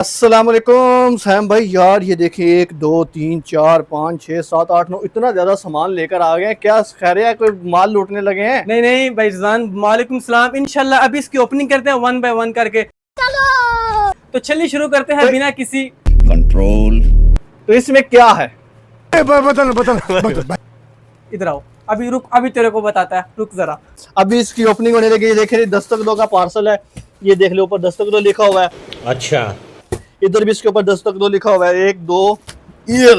अस्सलाम वालेकुम सैम भाई। यार ये देखिए 1 2 3 4 5 6 7 8 9 इतना ज्यादा सामान लेकर आ गए हैं। क्या खैर है, कोई माल लूटने लगे हैं? नहीं नहीं भाई जान, वालेकुम सलाम। इंशाल्लाह अभी इसकी ओपनिंग करते हैं वन बाय वन करके। चलो तो चलिए शुरू करते हैं बिना किसी कंट्रोल। तो इसमें क्या है? बता। इधर आओ, अभी रुक, अभी तेरे को बताता है, रुक जरा। अभी इसकी ओपनिंग होने लगी। ये देखे दस्तक दो का पार्सल है। ये देख लो, ऊपर दस्तक दो लिखा हुआ है। अच्छा, इधर भी इसके ऊपर दस्तक दो लिखा हुआ है। 1 2 ये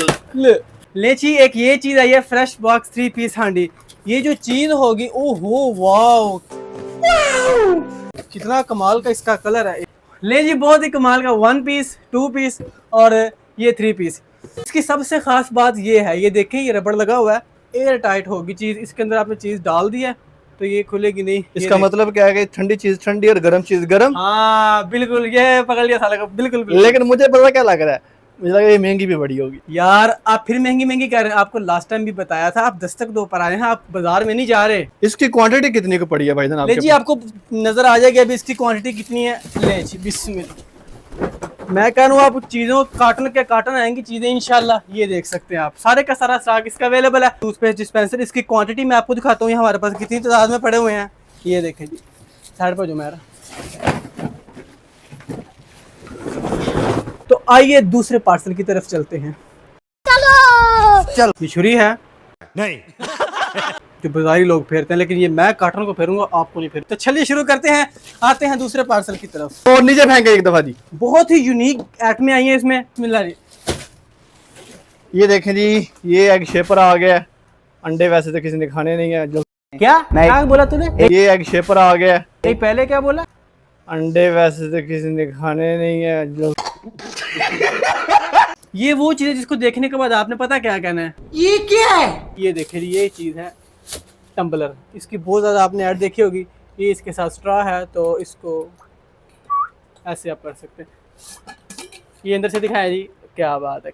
ले ची, एक ये चीज आई है, फ्रेश बॉक्स 3 पीस हांडी। ये जो चीज होगी, ओहो वाओ, कितना कमाल का इसका कलर है। ले जी, बहुत ही कमाल का 1 पीस 2 पीस और ये 3 पीस। इसकी सबसे खास बात ये है, ये देखें, ये रबड़ लगा हुआ है, एयर टाइट होगी चीज। इसके अंदर आपने चीज डाल दी है तो ये खुलेगी नहीं। इसका मतलब क्या है कि ठंडी चीज ठंडी और गर्म चीज गर्म। हाँ बिल्कुल, ये पकड़ लिया साले को, बिल्कुल बिल्कुल। लेकिन मुझे पता क्या लग रहा है, मुझे लग रहा है ये महंगी भी बड़ी होगी। यार आप फिर महंगी महंगी कह रहे हैं। आपको लास्ट टाइम भी बताया था, आप दस्तक दो पर आ रहे हैं, आप बाजार में नहीं जा रहे। इसकी क्वांटिटी कितनी को पड़ी है भाईजान? ले जी, आपको नजर आ जाएगी अभी इसकी क्वांटिटी कितनी है। ले जी बिस्मिल्लाह। मैं कह रहा हूँ, आप चीज़ों कार्टन के कार्टन आएंगी चीज़ें इंशाल्लाह। ये देख सकते हैं आप, सारे का सारा स्टॉक इसका अवेलेबल है। टूथपेस्ट डिस्पेंसर, इसकी क्वांटिटी मैं आपको दिखाता हूँ हमारे पास कितनी तादाद में पड़े हुए हैं। ये देखें जी, साइड पर जो मेरा। तो आइए दूसरे पार्सल की तरफ चलते हैं। चलो ये छुरी है नहीं। जो बाजारी लोग फेरते हैं, लेकिन ये मैं कार्टन को फेरूंगा, आपको नहीं फेर। तो चलिए शुरू करते हैं, आते हैं दूसरे पार्सल की तरफ। और नीचे फेंके एक दफा जी। बहुत ही यूनिक आइटमें आई हैं इसमें। बिस्मिल्लाह जी। ये देखें जी, ये एग शेपर आ गया है। अंडे वैसे तो किसी ने खाने नहीं है। जो क्या बोला तूने? ये एग शेपर आ गया है। नहीं, पहले क्या बोला? अंडे वैसे तो किसी ने खाने नहीं है। जो ये वो चीज है जिसको देखने के बाद आपने पता क्या कहना है, ये क्या है? ये देखिए, ये चीज है टम्बलर। इसकी बहुत ज्यादा आपने ऐड देखी होगी। ये इसके साथ स्ट्रॉ है, तो इसको ऐसे आप कर सकते हैं। ये अंदर से दिखाया जी, क्या बात है।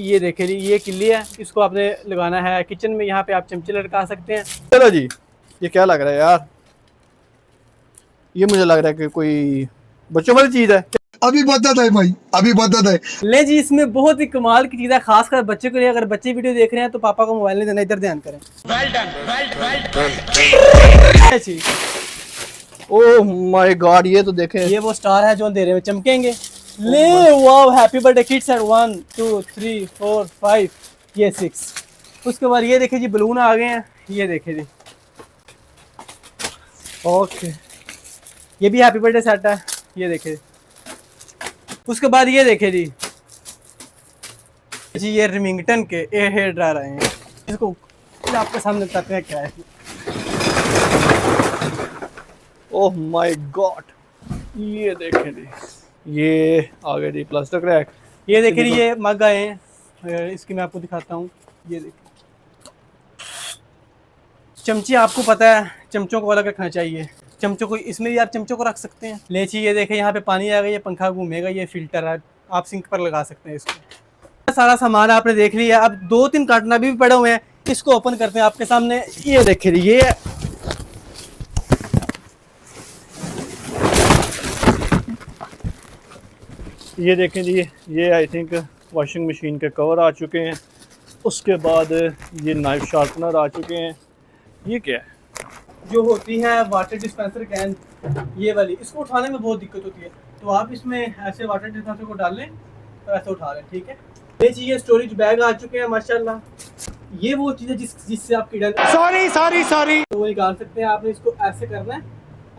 ये देखिए जी, ये किल्ली है, इसको आपने लगाना है किचन में। यहाँ पे आप चमचे लटका सकते हैं। चलो जी, ये क्या लग रहा है यार? ये मुझे लग रहा है कि कोई बच्चों वाली चीज है। अभी बता है भाई, अभी बता है। ले जी, इसमें बहुत ही कमाल की चीज़ है, खासकर बच्चे के लिए। अगर बच्चे वीडियो देख रहे हैं तो पापा को मोबाइल नहीं देना, इधर ध्यान करें। well ओह माय गॉड, ये तो देखें। ये वो स्टार है जो अंधेरे में चमकेंगे। ले wow, happy birthday kids at 1 2 3 4 5, ये 6। उसके बाद ये देखे जी, बलून आ गए हैं। ये देखे जी, ओके, ये भी हैप्पी बर्थडे सेट है। ये देखे। उसके बाद ये देखे जी, ये रिमिंगटन के हेयर ड्रायर आए हैं। इसको आपके सामने बताते हैं क्या है। ओह माय गॉड, ये देखें जी, ये आ गया जी प्लास्टिक रैक। ये देखिए, ये मग आए हैं। इसकी मैं आपको दिखाता हूँ। ये देखिए, चमची आपको पता है चमचों को अलग रखना चाहिए। चमचों को इसमें भी आप चमचों को रख सकते हैं। लेची, ये देखें, यहाँ पे पानी आएगा, ये पंखा घूमेगा, ये फिल्टर है, आप सिंक पर लगा सकते हैं इसको। सारा सामान आपने देख लिया। अब 2-3 कार्टन अभी भी पड़े हुए हैं, इसको ओपन करते हैं आपके सामने। ये देखिए, ये देखें जी, ये आई थिंक वॉशिंग मशीन के कवर आ चुके हैं। उसके बाद ये नाइफ शार्पनर आ चुके हैं। ये क्या है? जो होती है वाटर डिस्पेंसर कैन, ये वाली, इसको उठाने में बहुत दिक्कत होती है, तो आप इसमें ऐसे वाटर डिस्पेंसर को डाल लें और ऐसे उठा लें, ठीक है। ये चीज़ स्टोरेज बैग आ चुके हैं माशाल्लाह। ये वो चीज़ है जिससे आप कीड़ा सॉरी तो वो निकाल सकते हैं। आपने इसको ऐसे करना है,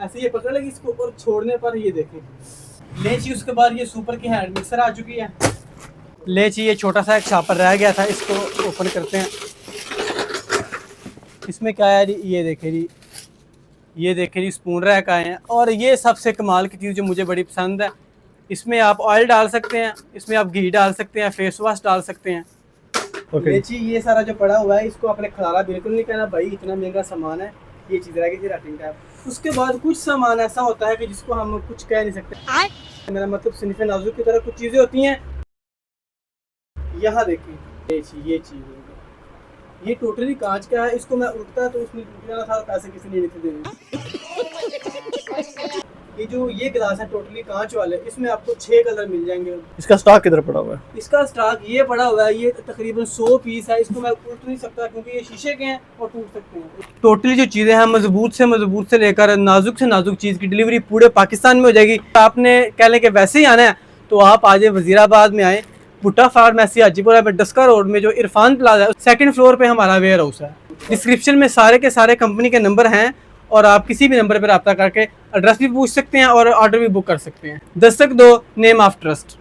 ऐसे ये पकड़ लेगी इसको, और छोड़ने पर ये देखें ले चाहिए। उसके बाद ये सुपर की हैंड मिक्सर आ चुकी है। ले चाहिए, छोटा सा एक छापर रह गया था, इसको ओपन करते हैं। इसमें क्या है जी, ये देखें जी, ये देखें जी, स्पून रैक आए हैं। और ये सबसे कमाल की चीज़ जो मुझे बड़ी पसंद है, इसमें आप ऑयल डाल सकते हैं, इसमें आप घी डाल सकते हैं, फेस वॉश डाल सकते हैं। ओके जी, ये सारा जो पड़ा हुआ है, इसको आपने खलारा बिल्कुल नहीं कहना भाई, इतना महंगा सामान है। ये चीज़ रहेगी जी रैपिंग टैप। उसके बाद कुछ सामान ऐसा होता है कि जिसको हम कुछ कह नहीं सकते। मेरा मतलब सिनिफ नाजुक की तरह कुछ चीज़ें होती हैं। यहाँ देखिए, ये चीज़ ये टोटली कांच का है। इसको मैं उल्टा तो उसमें टूट जाना था और पैसे किसी ने नहीं थे देने। ये जो ये गिलास है टोटली कांच वाले, इसमें आपको 6 कलर मिल जाएंगे। इसका स्टॉक किधर पड़ा हुआ है? इसका स्टॉक ये पड़ा हुआ है, ये तकरीबन 100 पीस है। इसको मैं टूट नहीं सकता क्योंकि ये शीशे के हैं और टूट सकते हैं। टोटली जो चीज़ें हैं मजबूत से लेकर नाजुक से नाजुक चीज़ की डिलीवरी पूरे पाकिस्तान में हो जाएगी। आपने कह लें कि वैसे ही आना है तो आप आज वजीराबाद में आए, भुट्टा फार्मेसी हाजीपुरा में डस्का रोड में जो इरफान प्लाजा है, 2nd फ्लोर पे हमारा वेयर हाउस है। डिस्क्रिप्शन में सारे के सारे कंपनी के नंबर हैं और आप किसी भी नंबर पर रब्ता करके एड्रेस भी पूछ सकते हैं और ऑर्डर भी बुक कर सकते हैं। दस्तक दो, नेम ऑफ ट्रस्ट।